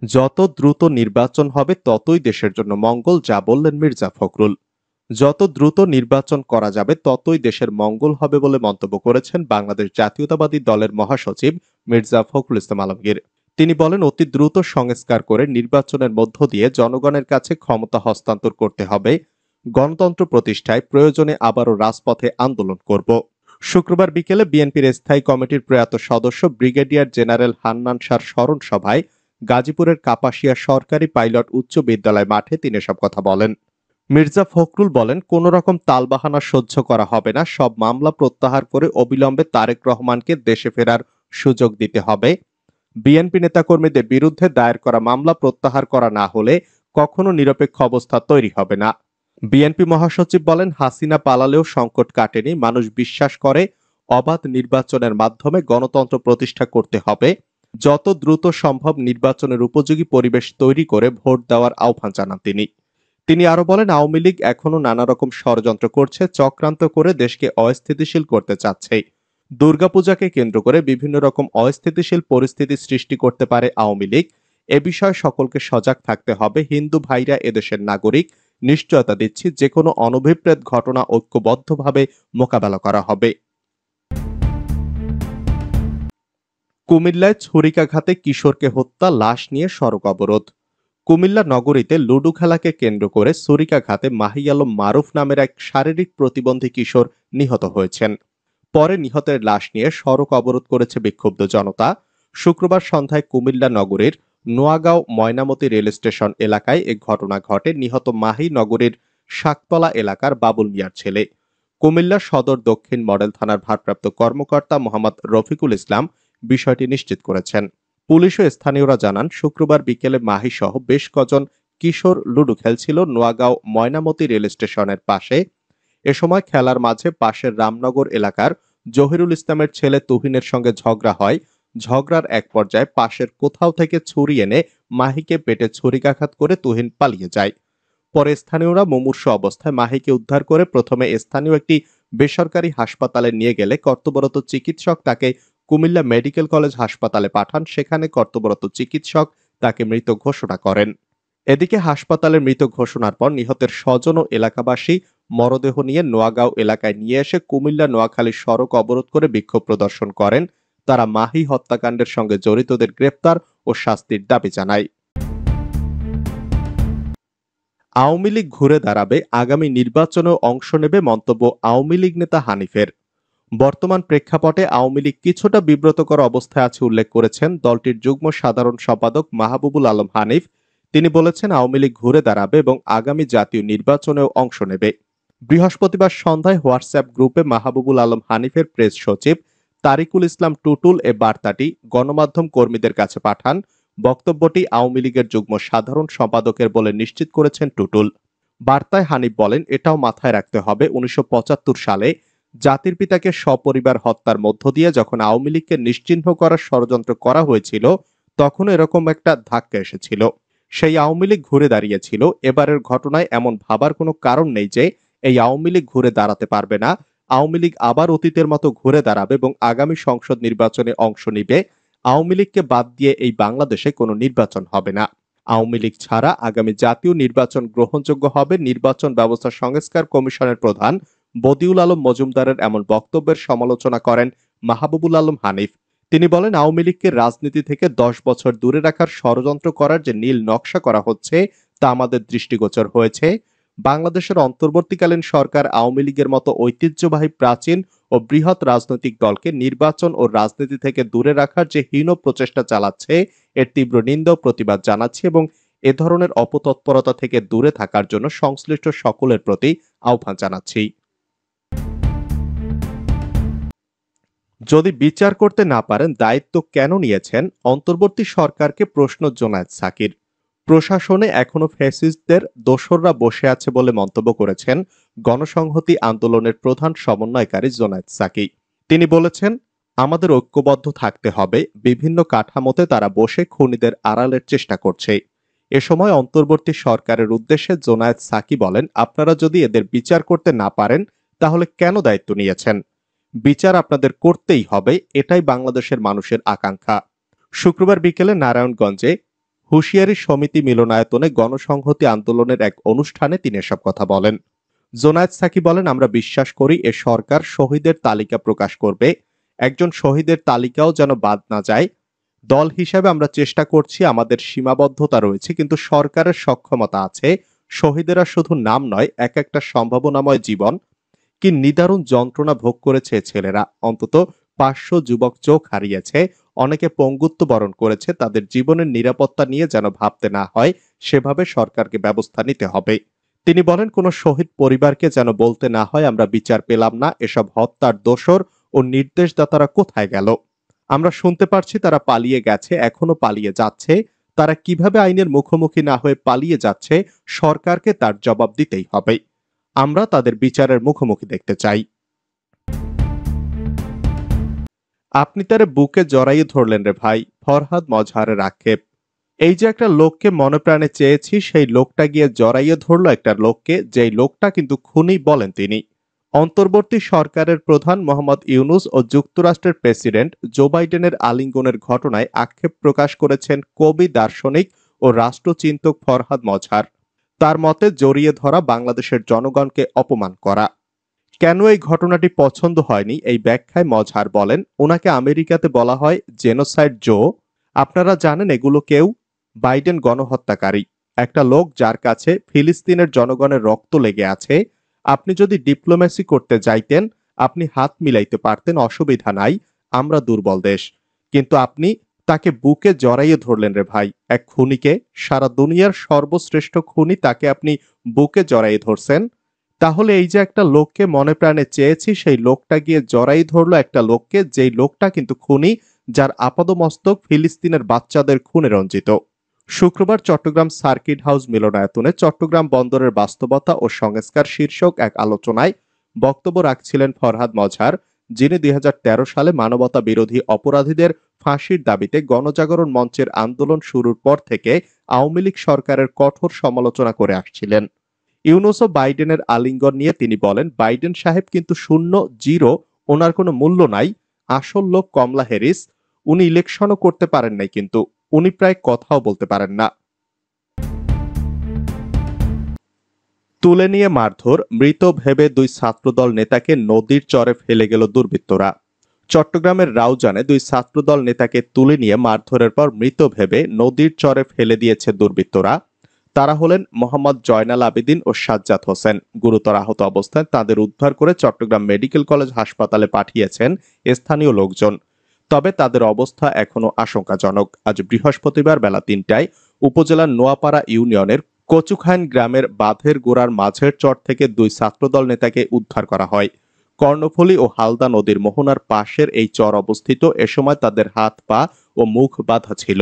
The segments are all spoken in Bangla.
যত দ্রুত নির্বাচন হবে ততই দেশের জন্য মঙ্গল, যা বললেন মির্জা ফখরুল। যত দ্রুত নির্বাচন করা যাবে ততই দেশের মঙ্গল হবে বলে মন্তব্য করেছেন বাংলাদেশ জাতীয়তাবাদী দলের মহাসচিব মির্জা ফখরুল ইসলাম আলমগীর। তিনি বলেন, অতি দ্রুত সংস্কার করে নির্বাচনের মধ্য দিয়ে জনগণের কাছে ক্ষমতা হস্তান্তর করতে হবে। গণতন্ত্র প্রতিষ্ঠায় প্রয়োজনে আবারও রাজপথে আন্দোলন করব। শুক্রবার বিকেলে বিএনপির স্থায়ী কমিটির প্রয়াত সদস্য ব্রিগেডিয়ার জেনারেল হান্নান শাহর স্মরণ সভায় গাজীপুরের কাপাসিয়া সরকারি পাইলট উচ্চ বিদ্যালয় মাঠে তিনি এসব কথা বলেন। মির্জা ফখরুল বলেন, কোন রকম তালবাহানা সহ্য করা হবে না। সব মামলা প্রত্যাহার করে অবিলম্বে তারেক রহমানকে দেশে ফেরার সুযোগ দিতে হবে। বিএনপি নেতাকর্মীদের বিরুদ্ধে দায়ের করা মামলা প্রত্যাহার করা না হলে কখনো নিরপেক্ষ অবস্থা তৈরি হবে না। বিএনপি মহাসচিব বলেন, হাসিনা পালালেও সংকট কাটেনি। মানুষ বিশ্বাস করে অবাধ নির্বাচনের মাধ্যমে গণতন্ত্র প্রতিষ্ঠা করতে হবে। যত দ্রুত সম্ভব নির্বাচনের উপযোগী পরিবেশ তৈরি করে ভোট দেওয়ার আহ্বান জানান তিনি আরো বলেন, আওয়ামী লীগ এখনো নানা রকম ষড়যন্ত্র করছে, চক্রান্ত করে দেশকে অস্থিতিশীল করতে চাচ্ছে। দুর্গাপূজাকে কেন্দ্র করে বিভিন্ন রকম অস্থিতিশীল পরিস্থিতি সৃষ্টি করতে পারে আওয়ামী লীগ। এ বিষয়ে সকলকে সজাগ থাকতে হবে। হিন্দু ভাইরা এদেশের নাগরিক, নিশ্চয়তা দিচ্ছি যে কোনো অনভিপ্রেত ঘটনা ঐক্যবদ্ধভাবে মোকাবেলা করা হবে। কুমিল্লায় ছুরিকাঘাতে কিশোরকে হত্যা, লাশ নিয়ে সড়ক অবরোধ। কুমিল্লা নগরীতে লুডু খেলাকে কেন্দ্র করে ছুরিকাঘাতে মাহি আলম মারুফ নামের এক শারীরিক প্রতিবন্ধী কিশোর নিহত হয়েছেন। পরে নিহতের লাশ নিয়ে সড়ক অবরোধ করেছে বিক্ষুব্ধ জনতা। শুক্রবার সন্ধ্যায় কুমিল্লা নগরীর নোয়াগাঁও ময়নামতি রেল স্টেশন এলাকায় এ ঘটনা ঘটে। নিহত মাহি নগরীর শাকতলা এলাকার বাবুল মিয়ার ছেলে। কুমিল্লা সদর দক্ষিণ মডেল থানার ভারপ্রাপ্ত কর্মকর্তা মোহাম্মদ রফিকুল ইসলাম বিষয়টি নিশ্চিত করেছেন। পুলিশ ও স্থানীয়রা জানান, শুক্রবার বিকেলে মাহি সহ বেশ কজন কিশোর লুডু খেলছিল নোয়াগাঁও ময়নামতি রেল স্টেশনের পাশে। এ সময় খেলার মাঝে পাশের রামনগর এলাকার জহিরুল ইসলামের ছেলে তুহিনের সঙ্গে ঝগড়া হয়। ঝগড়ার এক পর্যায়ে পাশের কোথাও থেকে ছুরি এনে মাহিকে পেটে ছুরিকাঘাত করে তুহিন পালিয়ে যায়। পরে স্থানীয়রা মুমূর্ষু অবস্থায় মাহিকে উদ্ধার করে প্রথমে স্থানীয় একটি বেসরকারি হাসপাতালে নিয়ে গেলে কর্তব্যরত চিকিৎসক তাকে কুমিল্লা মেডিকেল কলেজ হাসপাতালে পাঠান। সেখানে কর্তব্যরত চিকিৎসক তাকে মৃত ঘোষণা করেন। এদিকে হাসপাতালে মৃত ঘোষণার পর নিহতের স্বজন ও এলাকাবাসী মরদেহ নিয়ে নোয়াগাঁও এলাকায় নিয়ে এসে কুমিল্লা নোয়াখালী সড়ক অবরোধ করে বিক্ষোভ প্রদর্শন করেন। তারা মাহি হত্যাকাণ্ডের সঙ্গে জড়িতদের গ্রেপ্তার ও শাস্তির দাবি জানায়। আওয়ামী লীগ ঘুরে দাঁড়াবে, আগামী নির্বাচনেও অংশ নেবে মন্তব্য আওয়ামী লীগ নেতা হানিফের। বর্তমান প্রেক্ষাপটে আওয়ামী লীগ কিছুটা বিব্রতকর অবস্থায় আছে উল্লেখ করেছেন দলটির যুগ্ম সাধারণ সম্পাদক মাহবুবুল আলম হানিফ। তিনি বলেছেন, আওয়ামী লীগ ঘুরে দাঁড়াবে এবং আগামী জাতীয় নির্বাচনেও অংশ নেবে। বৃহস্পতিবার সন্ধ্যায় হোয়াটসঅ্যাপ গ্রুপে মাহবুবুল আলম হানিফের প্রেস সচিব তারিকুল ইসলাম টুটুল এ বার্তাটি গণমাধ্যম কর্মীদের কাছে পাঠান। বক্তব্যটি আওয়ামী লীগের যুগ্ম সাধারণ সম্পাদকের বলে নিশ্চিত করেছেন টুটুল। বার্তায় হানিফ বলেন, এটাও মাথায় রাখতে হবে, 1975 সালে জাতির পিতাকে সপরিবার হত্যার মধ্য দিয়ে যখন আওয়ামী লীগকে নিশ্চিহ্ন করার ষড়যন্ত্র করা হয়েছিল, তখন এরকম একটা ধাক্কা এসেছিল। সেই আওয়ামী লীগ ঘুরে দাঁড়িয়েছিল। এবারের ঘটনায় এমন ভাবার কোনো কারণ নেই যে এই আওয়ামী লীগ ঘুরে দাঁড়াতে পারবে না। আওয়ামী লীগ আবার অতীতের মতো ঘুরে দাঁড়াবে এবং আগামী সংসদ নির্বাচনে অংশ নিবে। আওয়ামী লীগকে বাদ দিয়ে এই বাংলাদেশে কোনো নির্বাচন হবে না। আওয়ামী লীগ ছাড়া আগামী জাতীয় নির্বাচন গ্রহণযোগ্য হবে। নির্বাচন ব্যবস্থা সংস্কার কমিশনের প্রধান বদিউল আলম মজুমদারের এমন বক্তব্যের সমালোচনা করেন মাহবুবুল আলম হানিফ। তিনি বলেন, আওয়ামী লীগকে রাজনীতি থেকে 10 বছর দূরে রাখার ষড়যন্ত্র করার যে নীল নকশা করা হচ্ছে তা আমাদের দৃষ্টিগোচর হয়েছে। বাংলাদেশের অন্তর্বর্তীকালীন সরকার আওয়ামী লীগের মতো ঐতিহ্যবাহী প্রাচীন ও বৃহৎ রাজনৈতিক দলকে নির্বাচন ও রাজনীতি থেকে দূরে রাখার যে হীন প্রচেষ্টা চালাচ্ছে, এর তীব্র নিন্দা ও প্রতিবাদ জানাচ্ছি এবং এ ধরনের অপতৎপরতা থেকে দূরে থাকার জন্য সংশ্লিষ্ট সকলের প্রতি আহ্বান জানাচ্ছি। যদি বিচার করতে না পারেন দায়িত্ব কেন নিয়েছেন, অন্তর্বর্তী সরকারকে প্রশ্ন জোনায়েদ সাকির। প্রশাসনে এখনো ফ্যাসিস্টদের দোসররা বসে আছে বলে মন্তব্য করেছেন গণসংহতি আন্দোলনের প্রধান সমন্বয়কারী জোনায়েদ সাকি। তিনি বলেছেন, আমাদের ঐক্যবদ্ধ থাকতে হবে। বিভিন্ন কাঠামোতে তারা বসে খুনিদের আড়ালের চেষ্টা করছে। এ সময় অন্তর্বর্তী সরকারের উদ্দেশ্যে জোনায়েদ সাকি বলেন, আপনারা যদি এদের বিচার করতে না পারেন তাহলে কেন দায়িত্ব নিয়েছেন? বিচার আপনাদের করতেই হবে, এটাই বাংলাদেশের মানুষের আকাঙ্ক্ষা। শুক্রবার বিকেলে নারায়ণগঞ্জে হুঁশিয়ারি সমিতি মিলনায়তনে গণসংহতি আন্দোলনের এক অনুষ্ঠানে তিনি এসব কথা বলেন। জোনায়েদ সাকি বলেন, আমরা বিশ্বাস করি এ সরকার শহীদের তালিকা প্রকাশ করবে, একজন শহীদের তালিকাও যেন বাদ না যায়। দল হিসেবে আমরা চেষ্টা করছি, আমাদের সীমাবদ্ধতা রয়েছে, কিন্তু সরকারের সক্ষমতা আছে। শহীদেরা শুধু নাম নয়, এক একটা সম্ভাবনাময় জীবন। কি নিদারুণ যন্ত্রণা ভোগ করেছে ছেলেরা। অন্তত 500 যুবক চোখ হারিয়েছে, অনেকে পঙ্গুত্ব বরণ করেছে। তাদের জীবনের নিরাপত্তা নিয়ে যেন ভাবতে না হয়, সেভাবে সরকারকে ব্যবস্থা নিতে হবে। তিনি বলেন, কোন শহীদ পরিবারকে যেন বলতে না হয় আমরা বিচার পেলাম না। এসব হত্যার দোসর ও নির্দেশদাতারা কোথায় গেল? আমরা শুনতে পারছি তারা পালিয়ে গেছে, এখনো পালিয়ে যাচ্ছে। তারা কিভাবে আইনের মুখোমুখি না হয়ে পালিয়ে যাচ্ছে, সরকারকে তার জবাব দিতেই হবে। আমরা তাদের বিচারের মুখোমুখি দেখতে চাই। আপনি তারে বুকে জড়াইয়ে ধরলেন রে ভাই, ফরহাদ মজহারের আক্ষেপ। এই যে একটা লোককে মনে প্রাণে চেয়েছি, সেই লোকটা গিয়ে জড়াইয়ে ধরলো একটা লোককে, যেই লোকটা কিন্তু খুনি বলেন তিনি। অন্তর্বর্তী সরকারের প্রধান মোহাম্মদ ইউনূস ও যুক্তরাষ্ট্রের প্রেসিডেন্ট জো বাইডেনের আলিঙ্গনের ঘটনায় আক্ষেপ প্রকাশ করেছেন কবি, দার্শনিক ও রাষ্ট্রচিন্তক ফরহাদ মজহার। তার মতে, জড়িয়ে ধরা বাংলাদেশের জনগণকে অপমান করা। কেন এই ঘটনাটি পছন্দ হয়নি, এই ব্যাখ্যায় মজহার বলেন, ওনাকে আমেরিকাতে বলা হয় জেনোসাইড জো। আপনারা জানেন এগুলো কেউ? বাইডেন গণহত্যাকারী, একটা লোক যার কাছে ফিলিস্তিনের জনগণের রক্ত লেগে আছে। আপনি যদি ডিপ্লোম্যাসি করতে যাইতেন, আপনি হাত মিলাইতে পারতেন, অসুবিধা নাই, আমরা দুর্বল দেশ। কিন্তু আপনি তাকে বুকে জড়াইয়ে ধরলেন রে ভাই, এক খুনিকে, সারা দুনিয়ার সর্বশ্রেষ্ঠ খুনি, তাকে আপনি বুকে জড়াইয়ে ধরছেন। তাহলে এই যে একটা লোককে মনে প্রাণে চেয়েছি, সেই লোকটা গিয়ে জড়াই ধরলো একটা লোককে, যেই লোকটা কিন্তু খুনি, যার আপাদমস্তক ফিলিস্তিনের বাচ্চাদের খুনে রঞ্জিত। শুক্রবার চট্টগ্রাম সার্কিট হাউস মিলনায়তনে চট্টগ্রাম বন্দরের বাস্তবতা ও সংস্কার শীর্ষক এক আলোচনায় বক্তব্য রাখছিলেন ফরহাদ মজহার, যিনি 2013 সালে মানবতা বিরোধী অপরাধীদের ফাঁসির দাবিতে গণজাগরণ মঞ্চের আন্দোলন শুরুর পর থেকে আওয়ামী লীগ সরকারের কঠোর সমালোচনা করে আসছিলেন। ইউনূস ও বাইডেনের আলিঙ্গন নিয়ে তিনি বলেন, বাইডেন সাহেব কিন্তু শূন্য, জিরো, ওনার কোনো মূল্য নাই। আসল লোক কমলা হ্যারিস, উনি ইলেকশনও করতে পারেন নাই, কিন্তু উনি প্রায় কথাও বলতে পারেন না। তুলে নিয়ে মারধর, মৃত ভেবে 2 ছাত্রদল নেতাকে নদীর চরে ফেলে গেল দুর্বৃত্তরা। চট্টগ্রামের রাউজানে 2 ছাত্রদল নেতাকে তুলে নিয়ে মারধরের পর মৃত ভেবে নদীর চরে ফেলে দিয়েছে দুর্বৃত্তরা। তারা হলেন মোহাম্মদ জয়নাল আবেদিন ও সাজ্জাদ হোসেন। গুরুতর আহত অবস্থায় তাদের উদ্ধার করে চট্টগ্রাম মেডিকেল কলেজ হাসপাতালে পাঠিয়েছেন স্থানীয় লোকজন। তবে তাদের অবস্থা এখনো আশঙ্কাজনক। আজ বৃহস্পতিবার বেলা 3টায় উপজেলার নোয়াপাড়া ইউনিয়নের কচুখাইন গ্রামের বাঁধের গোড়ার মাঝের চর থেকে 2 ছাত্রদল নেতাকে উদ্ধার করা হয়। কর্ণফুলী ও হালদা নদীর মোহনার পাশের এই চর অবস্থিত। এ সময় তাদের হাত, পা ও মুখ বাঁধা ছিল।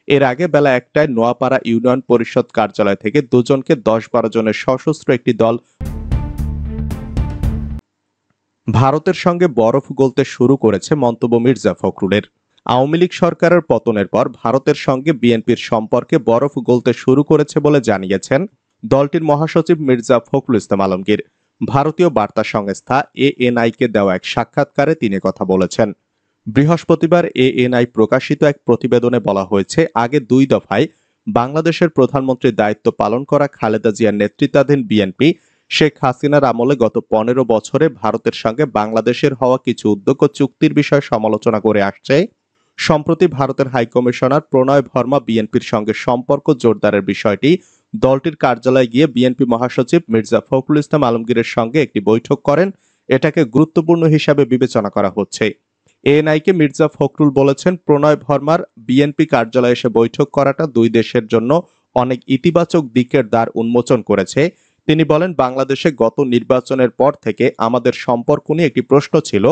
এর আগে বেলা 1টায় নোয়াপাড়া ইউনিয়ন পরিষদ কার্যালয় থেকে দুজনকে 10-12 জনের সশস্ত্র একটি দল ভারতের সঙ্গে বরফ গলতে শুরু করেছে, মন্তব্য মির্জা ফখরুলের। আওয়ামী লীগ সরকারের পতনের পর ভারতের সঙ্গে বিএনপির সম্পর্কে বরফ গলতে শুরু করেছে বলে জানিয়েছেন দলটির মহাসচিব মির্জা ফখরুল ইসলাম আলমগীর। ভারতীয় বার্তা সংস্থা এএনআই-কে দেওয়া এক সাক্ষাৎকারে তিনি কথা বলেছেন। বৃহস্পতিবার এএনআই প্রকাশিত এক প্রতিবেদনে বলা হয়েছে, আগে 2 দফায় বাংলাদেশের প্রধানমন্ত্রীর দায়িত্ব পালন করা খালেদা জিয়ার নেতৃত্বাধীন বিএনপি শেখ হাসিনার আমলে গত 15 বছরে ভারতের সঙ্গে বাংলাদেশের হওয়া কিছু উদ্যোগ ও চুক্তির বিষয়ে সমালোচনা করে আসছে। সম্প্রতি ভারতের হাইকমিশনার প্রণয় ভার্মা বিএনপির সঙ্গে সম্পর্ক জোরদারের বিষয়টি দলটির কার্যালয়ে গিয়ে বিএনপি মহাসচিব মির্জা ফখরুল ইসলাম আলমগীরের সঙ্গে একটি বৈঠক করেন। এটাকে গুরুত্বপূর্ণ হিসাবে বিবেচনা করা হচ্ছে। এএনআই-কে মির্জা ফখরুল বলেছেন, প্রণয় ভার্মার বিএনপি কার্যালয়ে এসে বৈঠক করাটা 2 দেশের জন্য অনেক ইতিবাচক দিকের দ্বার উন্মোচন করেছে। তিনি বলেন, বাংলাদেশে গত নির্বাচনের পর থেকে আমাদের সম্পর্ক নিয়ে একটি প্রশ্ন ছিল,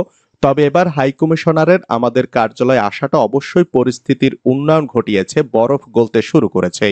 তবে এবার হাইকমিশনারের আমাদের কার্যালয়ে আসাটা অবশ্যই পরিস্থিতির উন্নয়ন ঘটিয়েছে, বরফ গলতে শুরু করেছে।